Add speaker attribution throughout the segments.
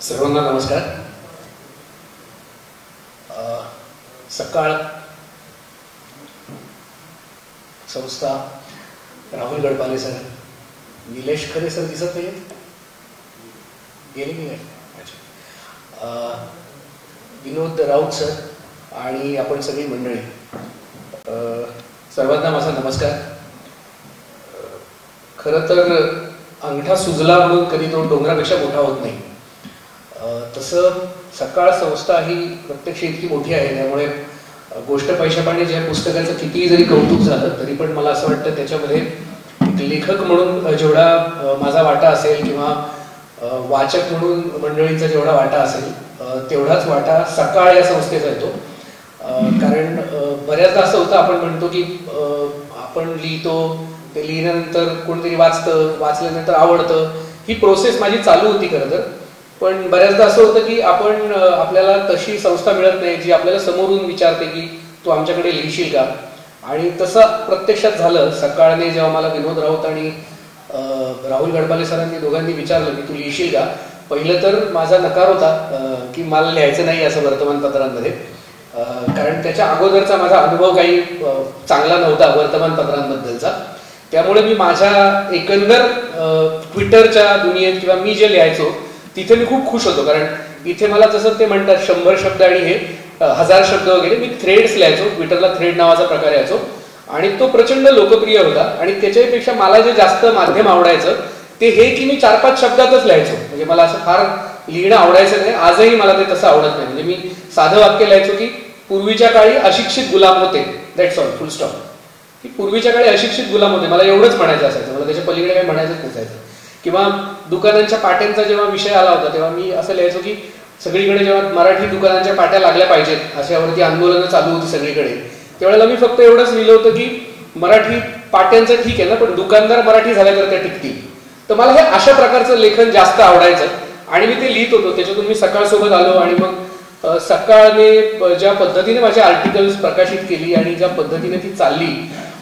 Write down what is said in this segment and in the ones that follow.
Speaker 1: सर्वांना नमस्कार. सकाळ संस्था, राहुल गडपाले सर, निलेश खरे सर दिसत नाही गेले की नाही, विनोद राऊत सर आणि आपण सगळी मंडळी, सर्वांना माझा नमस्कार. खरं तर अंगठा सुजला म्हणून कधी तो डोंगरापेक्षा मोठा होत नाही. तसं सकाळ संस्था ही प्रत्यक्ष इतकी मोठी आहे, त्यामुळे गोष्ट पैशापाणी ज्या पुस्तकाचं कितीही जरी कौतुक झालं तरी पण मला असं वाटतं त्याच्यामध्ये एक लेखक म्हणून जेवढा माझा वाटा असेल किंवा वाचक म्हणून मंडळींचा जेवढा वाटा असेल तेवढाच वाटा सकाळ या संस्थेचा येतो. कारण बऱ्याचदा असं होतं, आपण म्हणतो की आपण लिहितो, ते लिहिल्यानंतर कोणतरी वाचतं, वाचल्यानंतर आवडतं. ही प्रोसेस माझी चालू होती खरं तर. पण बऱ्याचदा असं होतं की आपण आपल्याला तशी संस्था मिळत नाही जी आपल्याला समोरून विचारते की तू आमच्याकडे लिहिशील का. आणि तसं प्रत्यक्षात झालं. सकाळने जेव्हा मला विनोद राऊत आणि राहुल गडपाले सरांनी दोघांनी विचारलं की तू लिहिशील का, पहिलं तर माझा नकार होता की मला लिहायचं नाही असं वर्तमानपत्रांमध्ये. कारण त्याच्या अगोदरचा माझा अनुभव काही चांगला नव्हता वर्तमानपत्रांबद्दलचा. त्यामुळे मी माझ्या एकंदर ट्विटरच्या दुनियेत किंवा मी जे लिहायचो तिथे मी खूप खुश होतो. कारण इथे मला जसं ते म्हणतात 100 शब्द आणि हे 1000 शब्द वगैरे, मी थ्रेड्स लिहायचो. ट्विटरला थ्रेड नावाचा प्रकार यायचो आणि तो प्रचंड लोकप्रिय होता. आणि त्याच्यापेक्षा मला जे जास्त माध्यम आवडायचं ते हे की मी 4-5 शब्दातच लिहायचो. म्हणजे मला असं फार लिहिणं आवडायचं नाही. आजही मला ते तसं आवडत नाही. म्हणजे मी साधं वाक्य लिहायचो की पूर्वीच्या काळी अशिक्षित गुलाम होते, दॅट्स ऑल, फुल स्टॉप. की पूर्वीच्या काळी अशिक्षित गुलाम होते, मला एवढंच म्हणायचं असायचं. मला त्याच्या पलीकडे काही म्हणायचंच नसायचं. किंवा दुकानांच्या पाट्यांचा जेव्हा विषय आला होता तेव्हा मी असं लिहायचो की सगळीकडे जेव्हा मराठी दुकानांच्या पाट्या लागल्या पाहिजेत अशावरती आंदोलनं चालू होती सगळीकडे, त्यावेळेला मी फक्त एवढंच लिहिलं होतं की मराठी पाट्यांचं ठीक आहे ना, पण दुकानदार मराठी झाल्या तर त्या टिकतील. तर मला हे अशा प्रकारचं लेखन जास्त आवडायचं आणि मी ते लिहित होतो. त्याच्यातून मी सकाळसोबत आलो आणि मग सकाळने ज्या पद्धतीने माझी आर्टिकल्स प्रकाशित केली आणि ज्या पद्धतीने ती चालली,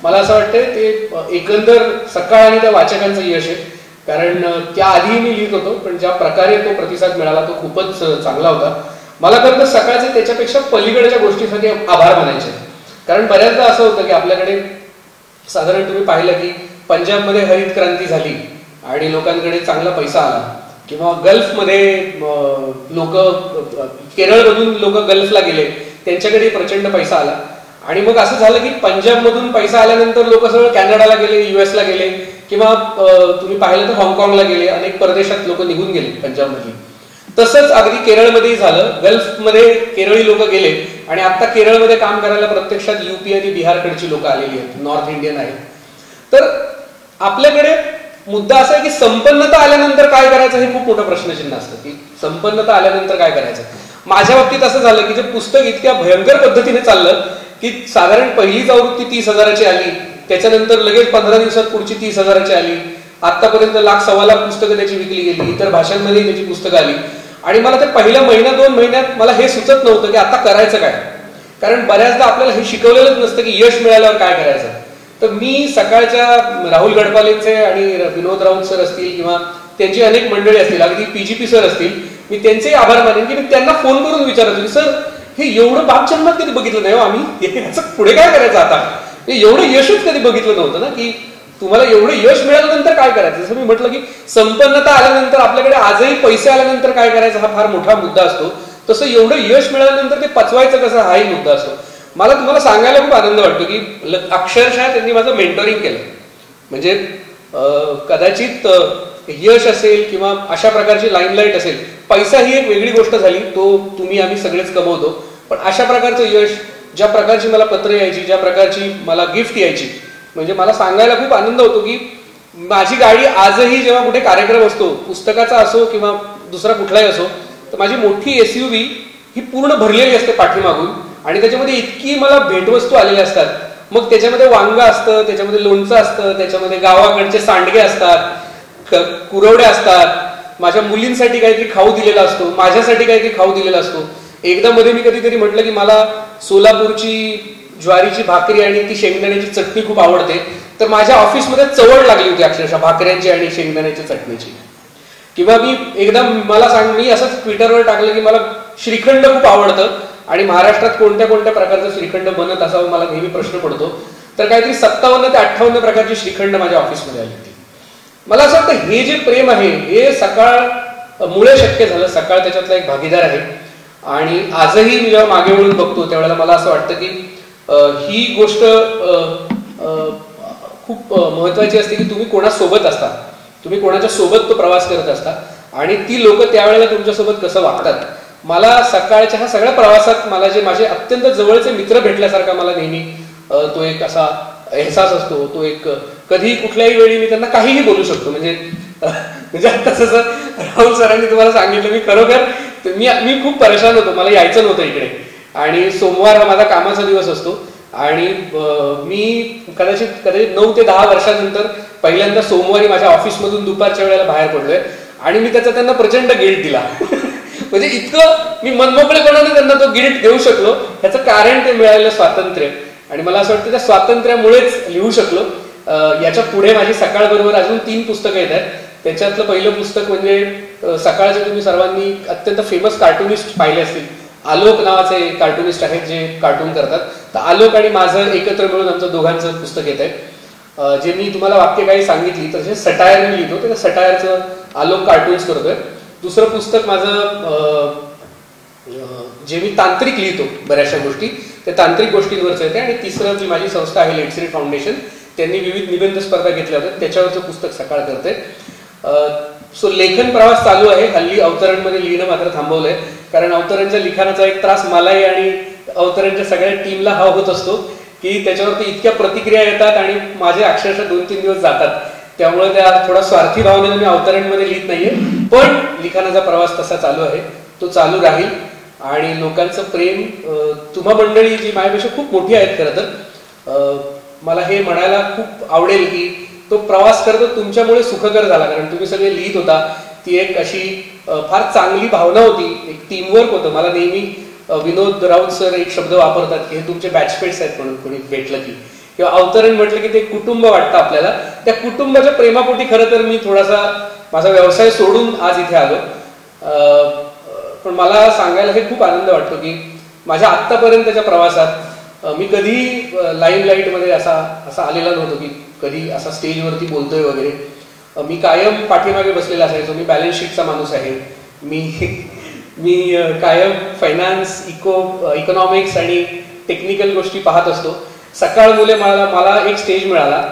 Speaker 1: मला असं वाटतं ते एकंदर सकाळ आणि त्या वाचकांचं यश आहे. कारण त्याआधी मी लिहित होतो, पण ज्या प्रकारे तो प्रतिसाद मिळाला तो खूपच चांगला होता. मला खरं तर सकाळचे त्याच्यापेक्षा पलीकडच्या गोष्टीसाठी आभार मानायचे. कारण बऱ्याचदा असं होतं की आपल्याकडे साधारण तुम्ही पाहिलं की पंजाबमध्ये हरित क्रांती झाली आणि लोकांकडे चांगला पैसा आला, किंवा गल्फमध्ये लोक, केरळमधून लोक गल्फला गेले, त्यांच्याकडे प्रचंड पैसा आला. आणि मग असं झालं की पंजाबमधून पैसा आल्यानंतर लोक सगळं कॅनडाला गेले, US ला गेले, किंवा तुम्ही पाहिलं तर हाँगकाँगला गेले. अनेक परदेशात लोक निघून गेले पंजाबमध्ये. तसंच अगदी केरळमध्येही झालं. गल्फमध्ये केरळी लोक गेले आणि आता केरळमध्ये काम करायला प्रत्यक्षात UP आणि बिहारकडची लोक आलेली आहेत, नॉर्थ इंडियन आहेत. तर आपल्याकडे मुद्दा असा आहे की संपन्नता आल्यानंतर काय करायचं हे खूप मोठं प्रश्नचिन्ह असतं. की संपन्नता आल्यानंतर काय करायचं. माझ्या बाबतीत असं झालं की जे पुस्तक इतक्या भयंकर पद्धतीने चाललं की साधारण पहिलीच आवृत्ती 30,000ची आली, त्याच्यानंतर लगेच 15 दिवसात पुढची 30,000ची आली. आतापर्यंत 1,00,000-1.25 लाख पुस्तकं त्याची विकली गेली, इतर भाषांमध्ये त्याची पुस्तकं आली. आणि मला ते पहिल्या महिना-2 महिन्यात मला हे सुचत नव्हतं की आता करायचं काय. कारण बऱ्याचदा आपल्याला हे शिकवलेलंच नसतं की यश मिळाल्यावर काय करायचं. तर मी सकाळच्या राहुल गडपालेंचे आणि विनोद राऊत सर असतील किंवा त्यांची अनेक मंडळी असतील, अगदी PGP सर असतील, मी त्यांचेही आभार मानेन की मी त्यांना फोन करून विचारतो की सर हे एवढं बापजन्मात कधी बघितलं नाही हो आम्ही, याचं पुढे काय करायचं आता. एवढं यशच कधी बघितलं नव्हतं ना, की तुम्हाला एवढं यश मिळाल्यानंतर काय करायचं. जसं मी म्हटलं की संपन्नता आल्यानंतर आपल्याकडे आजही पैसे आल्यानंतर काय करायचं हा फार मोठा मुद्दा असतो, तसं एवढं यश मिळाल्यानंतर ते पचवायचं कसं हाही मुद्दा असतो. मला तुम्हाला सांगायला खूप आनंद वाटतो की अक्षरशः त्यांनी माझं मेंटरिंग केलं. म्हणजे कदाचित यश असेल किंवा अशा प्रकारची लाईमलाईट असेल, पैसा ही एक वेगळी गोष्ट झाली, तो तुम्ही आम्ही सगळेच कमवतो. पण अशा प्रकारचं यश, ज्या प्रकारची मला पत्र यायची, ज्या प्रकारची मला गिफ्ट यायची, म्हणजे मला सांगायला खूप आनंद होतो की माझी गाडी आजही जेव्हा कुठे कार्यक्रम असतो, पुस्तकाचा असो किंवा दुसरा कुठलाही असो, तर माझी मोठी SUV ही पूर्ण भरलेली असते पाठीमागून आणि त्याच्यामध्ये इतकी मला भेटवस्तू आलेल्या असतात. मग त्याच्यामध्ये वांग असतं, त्याच्यामध्ये लोणचं असतं, त्याच्यामध्ये गावाकडचे सांडगे असतात, कुरवड्या असतात, माझ्या मुलींसाठी काहीतरी खाऊ दिलेला असतो, माझ्यासाठी काहीतरी खाऊ दिलेला असतो. एकदा मध्ये मी कधीतरी म्हटलं की मला सोलापूरची ज्वारीची भाकरी आणि ती शेंगदाण्याची चटणी खूप आवडते, तर माझ्या ऑफिसमध्ये चवळ लागली होती अक्षरशः भाकऱ्यांची आणि शेंगदाण्याच्या चटणीची. किंवा मी एकदा मी असंच ट्विटरवर टाकलं की मला श्रीखंड खूप आवडतं आणि महाराष्ट्रात कोणत्या कोणत्या प्रकारचं श्रीखंड बनत असावं मला नेहमी प्रश्न पडतो. तर काहीतरी 57 ते 58 प्रकारची श्रीखंड माझ्या ऑफिसमध्ये आली होती. मला असं वाटतं हे जे प्रेम आहे हे सकाळ मुळे शक्य झालं. सकाळ त्याच्यातला एक भागीदार आहे आणि आजही मी जेव्हा मागे वळून बघतो त्यावेळेला मला असं वाटतं की ही गोष्ट खूप महत्वाची असते की तुम्ही कोणासोबत असता, तुम्ही कोणाच्या सोबत तो प्रवास करत असता आणि ती लोक त्यावेळेला तुमच्यासोबत कसं वागतात. मला सकाळच्या ह्या सगळ्या प्रवासात मला जे माझे अत्यंत जवळचे मित्र भेटल्यासारखा मला नेहमी तो एक असा एहसास असतो. तो एक कधी कुठल्याही वेळी मी त्यांना काहीही बोलू शकतो. म्हणजे आता जसं राहुल सरांनी तुम्हाला सांगितलं, मी खरोखर मी खूप परेशान होतो, मला यायचं नव्हतं इकडे आणि सोमवार हा माझा कामाचा दिवस असतो आणि मी कदाचित 9 ते 10 वर्षानंतर पहिल्यांदा सोमवारी माझ्या ऑफिसमधून दुपारच्या वेळेला बाहेर पडलोय आणि मी त्याचा त्यांना प्रचंड गिल्ट दिला. म्हणजे इतकं मी मनमोकळेपणाने त्यांना तो गिल्ट देऊ शकलो ह्याचं कारण ते मिळालेलं स्वातंत्र्य आणि मला असं वाटतं त्या स्वातंत्र्यामुळेच लिहू शकलो. याच्या पुढे माझी सकाळ बरोबर अजून 3 पुस्तकं येत आहेत. त्याच्यातलं पहिलं पुस्तक म्हणजे सकाळचे तुम्ही सर्वांनी अत्यंत फेमस कार्टुनिस्ट पाहिले असतील, आलोक नावाचे कार्टुनिस्ट आहेत जे कार्टून करतात. तर आलोक आणि माझं एकत्र मिळून आमचं दोघांचं पुस्तक येत आहे. जे मी तुम्हाला वाक्य काही सांगितली तर जे सटायर मी लिहितो त्या सटायरचं आलोक कार्टून्स करतोय. दुसरं पुस्तक माझं जे मी तांत्रिक लिहितो बऱ्याचशा गोष्टी त्या तांत्रिक गोष्टींवरच येते आणि तिसरं जी माझी संस्था आहे लेट्सरीड फाउंडेशन, त्यांनी विविध निबंध स्पर्धा घेतल्या होत्या त्याच्यावरचं पुस्तक सकाळ करते. सो लेखन प्रवास चालू आहे. हल्ली अवतरणमध्ये लिहिणं मात्र थांबवलंय कारण अवतरणच्या लिखाणाचा एक त्रास मलाही आणि अवतरणच्या सगळ्या टीमला हा होत असतो की त्याच्यावरती इतक्या प्रतिक्रिया येतात आणि माझे अक्षरशः 2-3 दिवस जातात. त्यामुळे त्या थोडा स्वार्थी भावनेने मी अवतरणमध्ये लिहित नाहीये, पण लिखाणाचा प्रवास तसा चालू आहे, तो चालू राहील आणि लोकांचं प्रेम तुम्हा मंडळी जी माझ्यापेक्षा खूप मोठी आहेत खरं तर मला हे म्हणायला खूप आवडेल की तो प्रवास खरं तर तुमच्यामुळे सुखकर झाला कारण तुम्ही सगळे लिहित होता. ती एक अशी फार चांगली भावना होती, एक टीमवर्क होतं. मला नेहमी विनोद राऊत सर एक शब्द वापरतात की हे तुमचे बॅचमेट्स आहेत म्हणून कोणी भेटलं की किंवा अवतरण म्हटलं की ते कुटुंब वाटतं आपल्याला. त्या कुटुंबाच्या प्रेमापोटी खरं तर मी थोडासा माझा व्यवसाय सोडून आज इथे आलो. पण मला सांगायला हे खूप आनंद वाटतो की माझ्या आत्तापर्यंतच्या प्रवासात मी कधी लाईमलाईटमध्ये असा आलेला नव्हतो की कधी असा स्टेजवरती बोलतोय वगैरे. मी कायम पाठीमागे बसलेला असायचो. मी बॅलन्स शीटचा माणूस आहे. मी कायम फायनान्स इकॉनॉमिक्स आणि टेक्निकल गोष्टी पाहत असतो. सकाळ मुले मला एक स्टेज मिळाला.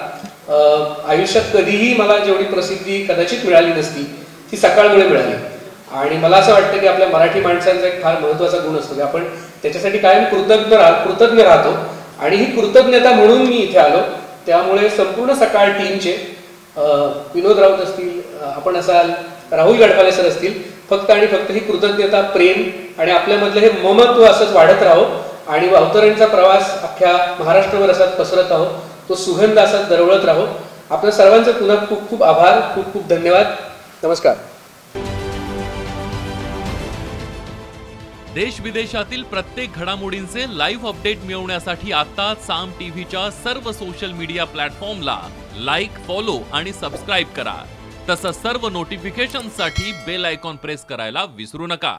Speaker 1: आयुष्यात कधीही मला जेवढी प्रसिद्धी कदाचित मिळाली नसती ती सकाळमुळे मिळाली आणि मला असं वाटतं की आपल्या मराठी माणसांचा एक फार महत्वाचा गुण असतो की आपण त्याच्यासाठी कायम कृतज्ञ राहतो आणि ही कृतज्ञता म्हणून मी इथे आलो. त्यामुळे संपूर्ण सकाळ टीमचे विनोद राऊत असतील, आपण असाल, राहुल गडपाले सर असतील, फक्त आणि फक्त ही कृतज्ञता, प्रेम आणि आपल्यामधलं हे ममत्व असंच वाढत राहो आणि अवतरणचा प्रवास अख्ख्या महाराष्ट्रभर असाच पसरत राहो, तो सुगंध असाच दरवळत राहो. आपल्या सर्वांचे पुन्हा खूप खूप आभार, खूप खूप धन्यवाद. नमस्कार.
Speaker 2: देश विदेशातील प्रत्येक घडामोडींचे लाईव्ह अपडेट मिळवण्यासाठी आता साम टीव्हीच्या सर्व सोशल मीडिया प्लॅटफॉर्मला लाईक, फॉलो आणि सबस्क्राईब करा. तसंच सर्व नोटिफिकेशनसाठी बेल आयकॉन प्रेस करायला विसरू नका.